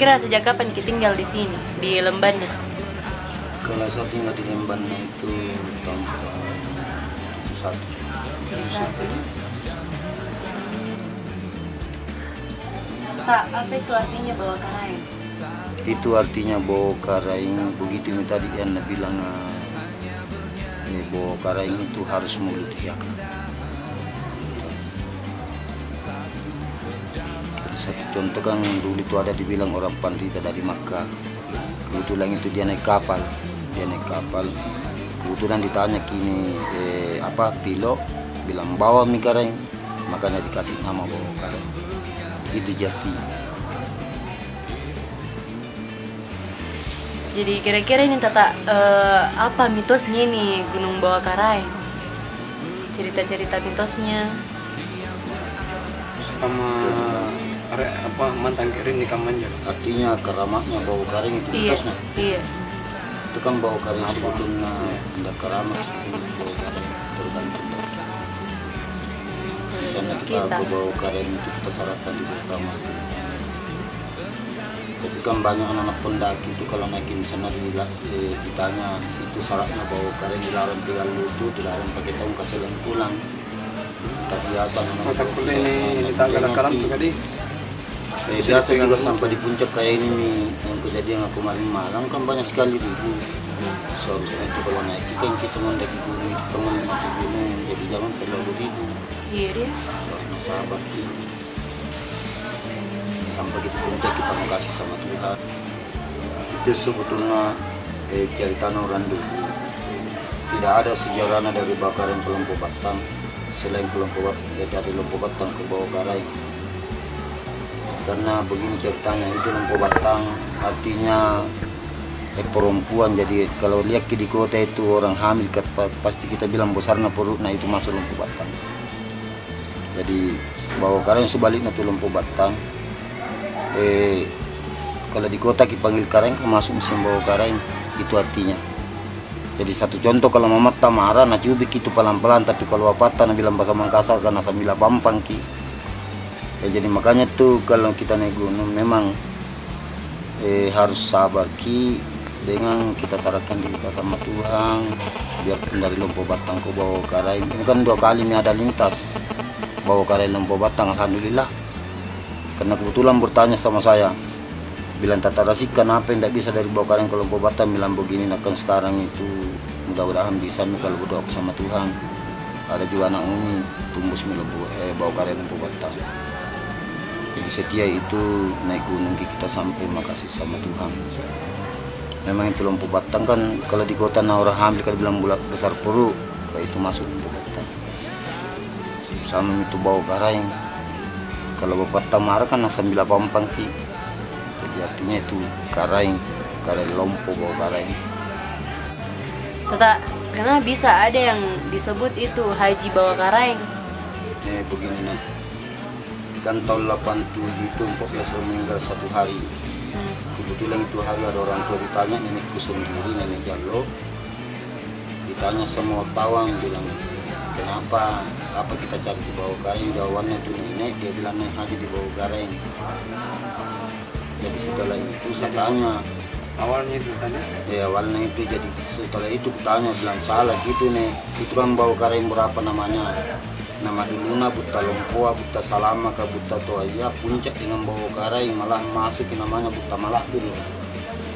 kira-kira sejak kapan kita tinggal di sini, di Lembana? Kalau saya tinggal di Lembana itu tahun 71. Pak, apa itu artinya bawa karaeng? Itu artinya bawa karaeng, begitu ini tadi yang bilang bawa karaeng itu harus mulut jaga. Satu contoh kan dulu itu ada dibilang orang pandita dari Makkah. Kebetulan itu dia naik kapal, kebetulan ditanya kini apa pilot, bilang bawa mie karaeng, makanya dikasih nama bawa karaeng. Itu artinya. Jadi kira-kira ini tata apa mitosnya ini Gunung Bawah Karaeng? Cerita-cerita mitosnya. Sama apa mantan keren di Kamanja. Artinya keramatnya bau karaeng itu mitosnya. Iya. Itu kan bau karaeng sebetulnya tidak keramat, bau karaeng tergantung. Misalnya kita bau karaeng itu kita syaratkan di pertama. Tapi kan banyak anak-anak pendaki itu kalau naikin sana ditanya itu syaratnya bau karaeng dilarang tinggal lutu, dilarang pakai tong kasih pulang. Tak biasa Mata kuliah ini di tanggal karam tuh tadi. Biasa juga sampai di puncak kayak ini nih, yang kejadian aku kemarin Malang kan banyak sekali ribu. Seharusnya itu kalau naik kan kita mendaki gunung itu teman di gunung, jadi jangan terlalu ribu. Iya dia. Karena sahabat ini. Sampai kita puncak kita makasih sama Tuhan. Itu sebetulnya cerita orang dulu. Tidak ada sejarahnya dari bakaran kelompok Batang selain kelompok dari kelompok Batang ke bawah Karaeng. Karena begini ceritanya, itu Lompo Batang artinya perempuan. Jadi kalau lihat di kota itu orang hamil pasti kita bilang besarnya perutnya itu masuk Lompo Batang. Jadi Bawah Karaeng sebaliknya itu Lompo Batang. Kalau di kota dipanggil Karaeng masuk musim Bawah Karaeng, itu artinya. Jadi satu contoh kalau mama marah na cubik itu pelan-pelan, tapi kalau apata na bilang bahasa Mangkasar karena sambil pampang ki. Ya, jadi makanya tuh kalau kita naik gunung memang harus sabar ki, dengan kita syaratkan diri kita sama Tuhan biar dari Lompo Batang ke Bawah Karaeng. Ini kan 2 kali ini ada lintas Bawah Karaeng Lompo Batang, alhamdulillah. Karena kebetulan bertanya sama saya, bilang Tata Rasik kenapa tidak bisa dari Bawah Karaeng ke Lompo Batang, bilang begini, nah kan sekarang itu mudah-mudahan bisa nih kalau berdoa sama Tuhan. Ada juga anak ini tumbuh Bawah Karaeng Lompo Batang. Jadi setia itu naik gunung kita sampai makasih sama Tuhan. Memang itu Lompo Batang kan kalau di kota orang hamil kan bilang bulat besar perut, kayak itu masuk Lompo Batang. Sama itu Bawah Karaeng. Kalau Bawah Batang marah kan sambil pampang ki. Jadi artinya itu Karaeng Lompo Bawah Karaeng. Tata, karena bisa ada yang disebut itu Haji Bawah Karaeng. Begini nah. Kan tahun 87 itu Mpok biasa meninggal 1 hari. Kebetulan itu hari ada orang tua ditanya, nenekku sendiri, nenek Jalo. Ditanya semua tawang, bilang kenapa, apa kita cari di Bawah Karaeng? Jawabannya itu nenek, dia bilang naik haji di Bawah Karaeng. Jadi setelah itu saya tanya. Awalnya itu tadi? Ya awalnya itu, jadi setelah itu tanya, bilang salah gitu nih. Itu kan Bawah Karaeng berapa namanya? Nama duluna Buta Lompoa, Buta Salama, Buta Toaya, puncak dengan Bawah Karaeng malah masuk namanya Buta Malak dulu.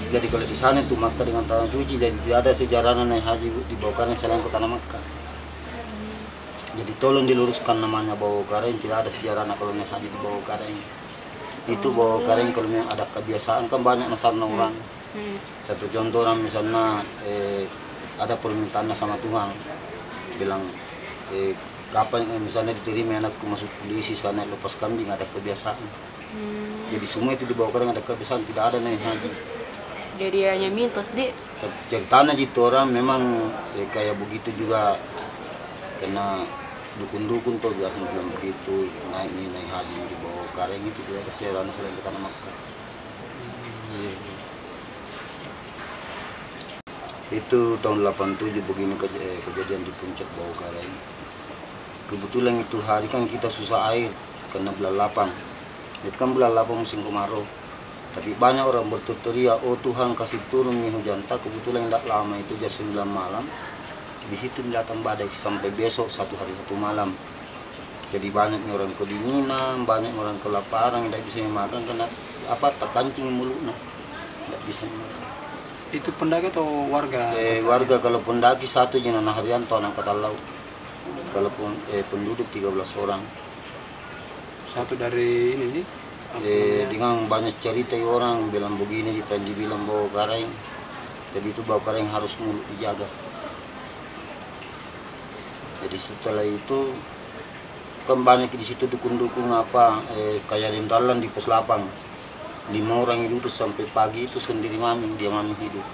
Jadi kalau di sana itu Makkah dengan tanah suci, jadi tidak ada sejarahnya naik haji di Bawah Karaeng selain ke tanah Makkah. Jadi tolong diluruskan namanya Bawah Karaeng, tidak ada sejarahnya kalau naik haji di Bawah Karaeng. Itu Bawah Karaeng kalau memang ada kebiasaan kan banyak nasarna orang. Satu contoh orang misalnya ada permintaannya sama Tuhan, bilang kapan misalnya diterima anakku masuk polisi sana lepas kambing, ada kebiasaan. Jadi semua itu di Bawah Karaeng ada kebiasaan, tidak ada naik haji. Jadi hanya mitos deh. Ceritanya gitu orang memang kayak begitu juga, karena dukun-dukun tuh biasa bilang begitu, naik haji di Bawah Karaeng itu tidak ada sejarah selain ke tanah Makkah. Itu tahun 87 begini kejadian di puncak Bawah Karaeng. Kebetulan itu hari kan kita susah air karena bulan lapang. Itu kan bulan lapang musim kemarau. Tapi banyak orang bertuturia, oh Tuhan kasih turun nih hujan. Tak kebetulan tidak lama itu jam 9 malam. Di situ datang badai sampai besok 1 hari 1 malam. Jadi banyak orang kedinginan, banyak orang kelaparan, tidak bisa makan karena apa terkancing mulutnya, tidak bisa makan. Itu pendaki atau warga? Warga kalau pendaki 1 Jenana Haryanto Angkatan Laut. Kalau penduduk 13 orang. Satu dari ini nih? Dengan banyak cerita orang bilang begini, dibilang bau kareng. Jadi itu bau kareng harus mulut dijaga. Jadi setelah itu kan banyak di situ dukung-dukung apa kayak Rindalan di pos 8. 5 orang hidup sampai pagi itu sendiri dia mami hidup.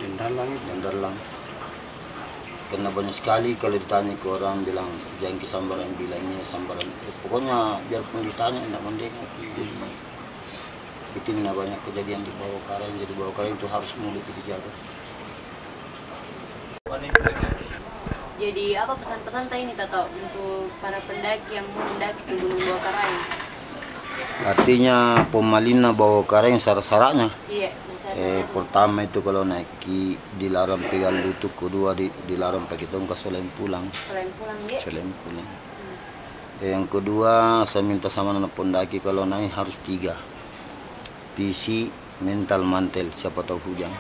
Rindalan. Karena banyak sekali kalau ditanya ke orang bilang jangki sambaran bilangnya sambaran. Pokoknya biarpun ditanya tidak mendengar. Itu banyak kejadian di bawah karang. Jadi bawah karang itu harus mulut dijaga. Jadi apa pesan-pesan ini Tato untuk para pendaki yang mau mendaki ke Gunung Bawah Karaeng? Artinya pemalina bawah karang syarat-syaratnya. Iya. Pertama itu kalau naik dilarang pegang lutut, kedua dilarang pakai tongkat selain pulang. Selain pulang. Yang kedua saya minta sama anak pendaki kalau naik harus 3. PC, mental, mantel, siapa tahu hujan.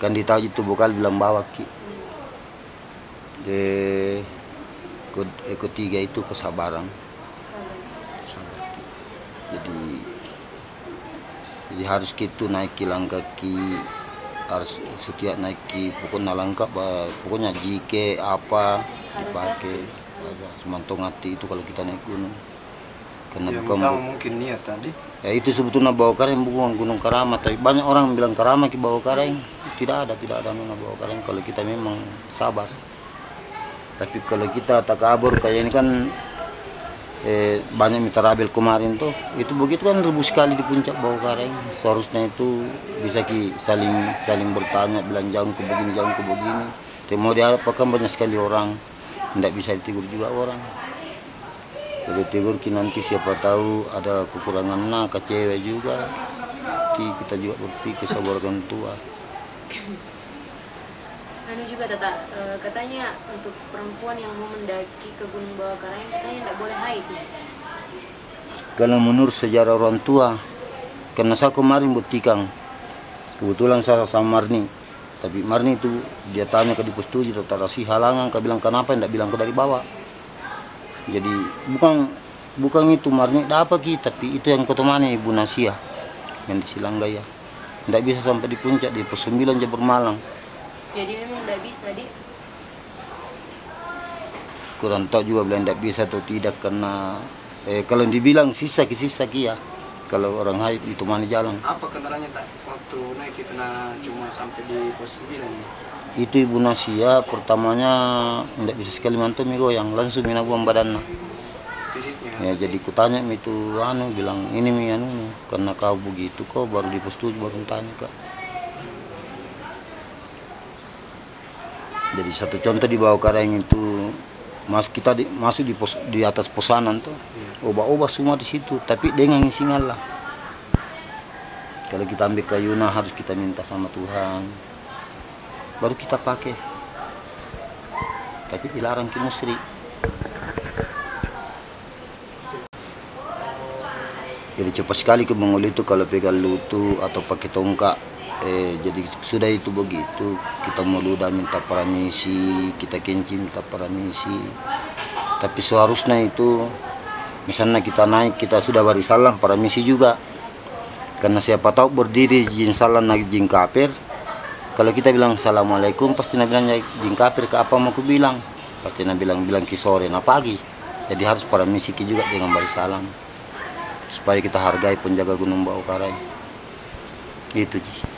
Kan ditahu itu bekal bilang bawa ki. Ketiga itu kesabaran. Jadi harus gitu naiki langkaki, harus setiap naiki pokoknya lengkap, pokoknya jike apa dipakai, semantong hati itu kalau kita naik gunung. Karena yang bukan mungkin niat tadi. Ya itu sebetulnya bawah karang bukan Gunung Keramat, tapi banyak orang bilang Keramat ke bawah karang. Tidak ada mana bawah karang kalau kita memang sabar. Tapi kalau kita tak kabur kayak ini kan banyak mitra Abel kemarin tuh itu begitu kan rebus sekali di puncak bawah karang. Seharusnya itu bisa saling bertanya bilang jangan ke begini. Tapi mau diapakan banyak sekali orang tidak bisa ditegur juga orang. Kalau tegur nanti siapa tahu ada kekurangan ke cewek juga. Kita juga berpikir sabar orang tua. Anu juga Tata, katanya untuk perempuan yang mau mendaki ke Gunung Bawah Karaeng katanya tidak boleh haid. Kalau menurut sejarah orang tua, karena saya kemarin buktikan, kebetulan saya sama Marni, tapi Marni itu dia tanya ke di pos 7 tentang si halangan, dia bilang kenapa tidak bilang ke dari bawah. Jadi bukan itu Marni dapat kita, tapi itu yang ketemani Ibu Nasia yang di Silanggaya. Tidak bisa sampai di puncak di pos 9 Jabur Malang. Jadi memang tidak bisa, Dik? Kurang tahu juga bilang tidak bisa atau tidak karena kalau dibilang sisa ya. Kalau orang haid itu mana jalan. Apa kendalanya tak waktu naik itu cuma sampai di pos 9 nih? Itu Ibu Nasia pertamanya tidak bisa sekali mantu goyang langsung mina buang badannya. Fisiknya. Ya jadi kutanya itu bilang ini karena kau begitu kau baru di pos 7 baru tanya kak. Jadi satu contoh di bawah karang itu kita masuk di atas posanan tuh, obat-obat semua di situ, tapi dengan izin Allah. Kalau kita ambil kayuna harus kita minta sama Tuhan, baru kita pakai. Tapi dilarang ke musri. Jadi cepat sekali ke Mongol itu kalau pegang lutut atau pakai tongkat. Jadi sudah itu begitu, kita meludah minta permisi, kita kenci minta permisi. Tapi seharusnya itu, misalnya kita naik, kita sudah beri salam permisi juga. Karena siapa tahu berdiri jin salam naik jin kafir. Kalau kita bilang assalamualaikum, pasti nabi bilang jin kafir ke apa mau aku bilang? Pasti nabi bilang ki sore, pagi. Jadi harus permisi ki juga dengan beri salam. Supaya kita hargai penjaga Gunung Bawah Karaeng. Itu Ji.